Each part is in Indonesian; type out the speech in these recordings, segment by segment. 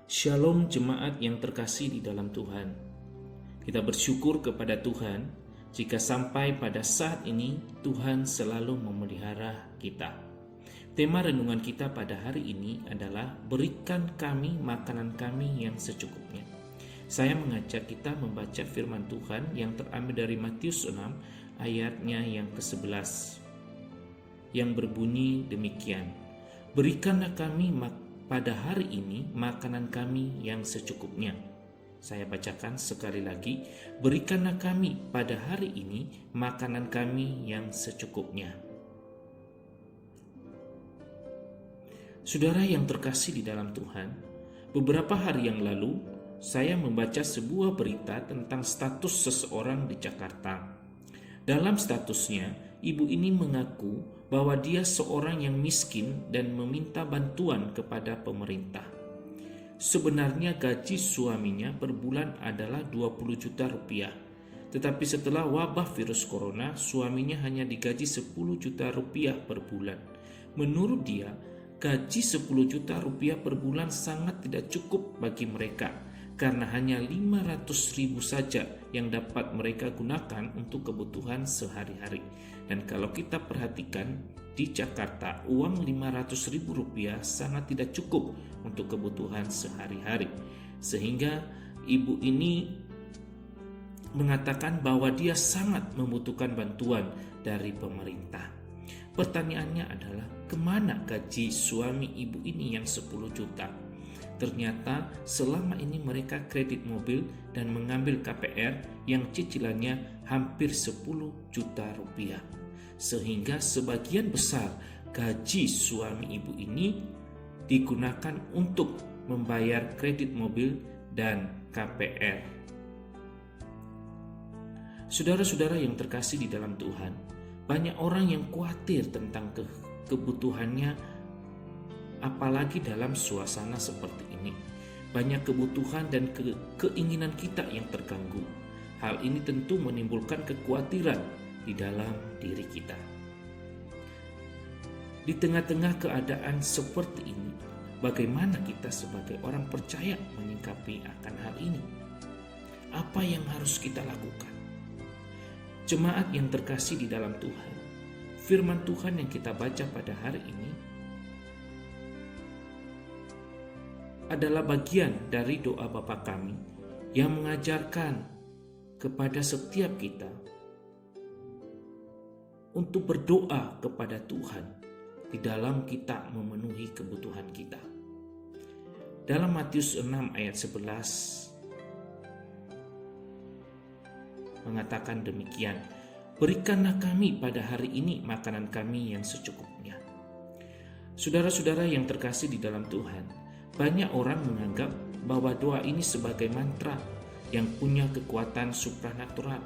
Shalom jemaat yang terkasih di dalam Tuhan. Kita bersyukur kepada Tuhan jika sampai pada saat ini Tuhan selalu memelihara kita. Tema renungan kita pada hari ini adalah berikan kami makanan kami yang secukupnya. Saya mengajak kita membaca firman Tuhan yang terambil dari Matius 6 ayatnya yang ke-11 yang berbunyi demikian. Berikanlah kami pada hari ini makanan kami yang secukupnya. Saya bacakan sekali lagi. Berikanlah kami pada hari ini makanan kami yang secukupnya. Saudara yang terkasih di dalam Tuhan, beberapa hari yang lalu saya membaca sebuah berita tentang status seseorang di Jakarta. Dalam statusnya, ibu ini mengaku bahwa dia seorang yang miskin dan meminta bantuan kepada pemerintah. Sebenarnya gaji suaminya per bulan adalah 20 juta rupiah. Tetapi setelah wabah virus corona, suaminya hanya digaji 10 juta rupiah per bulan. Menurut dia, gaji 10 juta rupiah per bulan sangat tidak cukup bagi mereka, karena hanya 500.000 saja yang dapat mereka gunakan untuk kebutuhan sehari-hari. Dan kalau kita perhatikan, di Jakarta uang 500.000 rupiah sangat tidak cukup untuk kebutuhan sehari-hari. Sehingga ibu ini mengatakan bahwa dia sangat membutuhkan bantuan dari pemerintah. Pertanyaannya adalah, kemana gaji suami ibu ini yang 10 juta? Ternyata selama ini mereka kredit mobil dan mengambil KPR yang cicilannya hampir 10 juta rupiah. Sehingga sebagian besar gaji suami ibu ini digunakan untuk membayar kredit mobil dan KPR. Saudara-saudara yang terkasih di dalam Tuhan, banyak orang yang khawatir tentang kebutuhannya, apalagi dalam suasana seperti ini. Banyak kebutuhan dan keinginan kita yang terganggu. Hal ini tentu menimbulkan kekhawatiran di dalam diri kita. Di tengah-tengah keadaan seperti ini, bagaimana kita sebagai orang percaya menyikapi akan hal ini? Apa yang harus kita lakukan? Jemaat yang terkasih di dalam Tuhan, firman Tuhan yang kita baca pada hari ini adalah bagian dari doa Bapa kami yang mengajarkan kepada setiap kita untuk berdoa kepada Tuhan di dalam kita memenuhi kebutuhan kita. Dalam Matius 6 ayat 11 mengatakan demikian, berikanlah kami pada hari ini makanan kami yang secukupnya. Saudara-saudara yang terkasih di dalam Tuhan, banyak orang menganggap bahwa doa ini sebagai mantra yang punya kekuatan supranatural.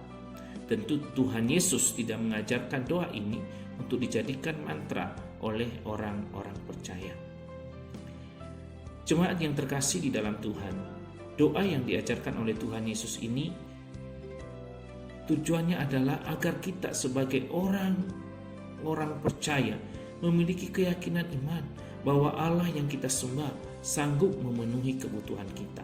Tentu Tuhan Yesus tidak mengajarkan doa ini untuk dijadikan mantra oleh orang-orang percaya. Jemaat yang terkasih di dalam Tuhan, doa yang diajarkan oleh Tuhan Yesus ini tujuannya adalah agar kita sebagai orang percaya memiliki keyakinan iman bahwa Allah yang kita sembah sanggup memenuhi kebutuhan kita.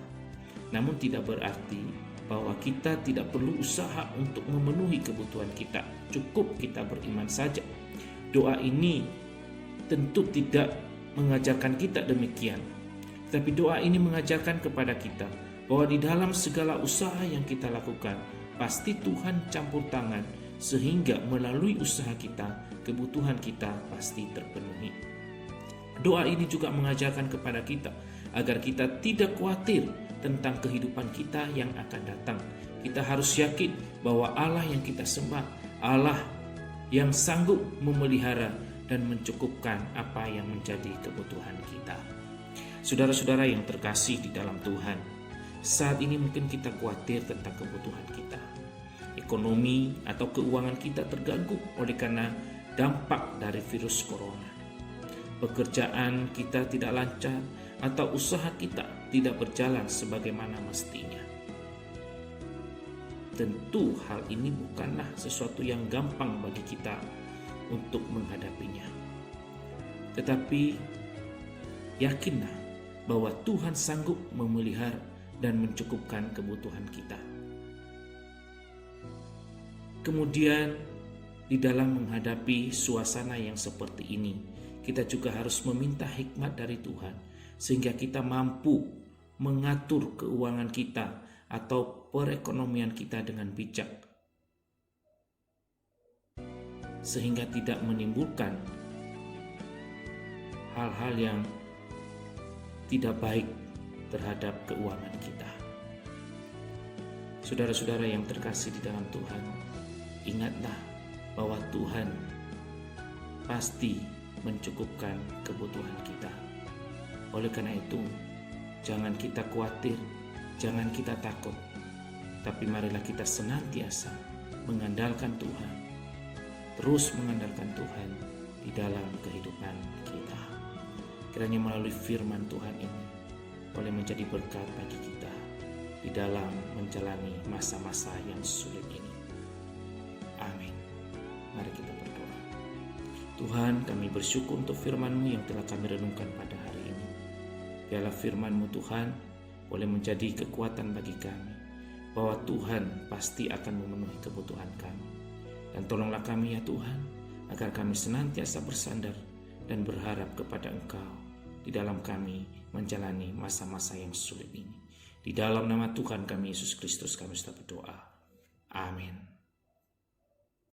Namun tidak berarti bahwa kita tidak perlu usaha untuk memenuhi kebutuhan kita. Cukup kita beriman saja. Doa ini tentu tidak mengajarkan kita demikian. Tapi doa ini mengajarkan kepada kita bahwa di dalam segala usaha yang kita lakukan, pasti Tuhan campur tangan sehingga melalui usaha kita, kebutuhan kita pasti terpenuhi. Doa ini juga mengajarkan kepada kita agar kita tidak khawatir tentang kehidupan kita yang akan datang. Kita harus yakin bahwa Allah yang kita sembah, Allah yang sanggup memelihara dan mencukupkan apa yang menjadi kebutuhan kita. Saudara-saudara yang terkasih di dalam Tuhan, saat ini mungkin kita khawatir tentang kebutuhan kita. Ekonomi atau keuangan kita terganggu oleh karena dampak dari virus corona. Pekerjaan kita tidak lancar atau usaha kita tidak berjalan sebagaimana mestinya. Tentu hal ini bukanlah sesuatu yang gampang bagi kita untuk menghadapinya. Tetapi yakinlah bahwa Tuhan sanggup memelihara dan mencukupkan kebutuhan kita. Kemudian, di dalam menghadapi suasana yang seperti ini, kita juga harus meminta hikmat dari Tuhan, sehingga kita mampu mengatur keuangan kita atau perekonomian kita dengan bijak, sehingga tidak menimbulkan hal-hal yang tidak baik terhadap keuangan kita. Saudara-saudara yang terkasih di dalam Tuhan, ingatlah bahwa Tuhan pasti mencukupkan kebutuhan kita. Oleh karena itu, jangan kita khawatir, jangan kita takut, tapi marilah kita senantiasa mengandalkan Tuhan, terus mengandalkan Tuhan di dalam kehidupan kita. Kiranya melalui firman Tuhan ini boleh menjadi berkat bagi kita di dalam menjalani masa-masa yang sulit ini. Amin. Mari kita berdoa. Tuhan, kami bersyukur untuk firman-Mu yang telah kami renungkan pada hari ini. Biarlah firman-Mu Tuhan boleh menjadi kekuatan bagi kami, bahwa Tuhan pasti akan memenuhi kebutuhan kami. Dan tolonglah kami ya Tuhan, agar kami senantiasa bersandar dan berharap kepada Engkau di dalam kami menjalani masa-masa yang sulit ini. Di dalam nama Tuhan kami Yesus Kristus kami sudah berdoa. Amin.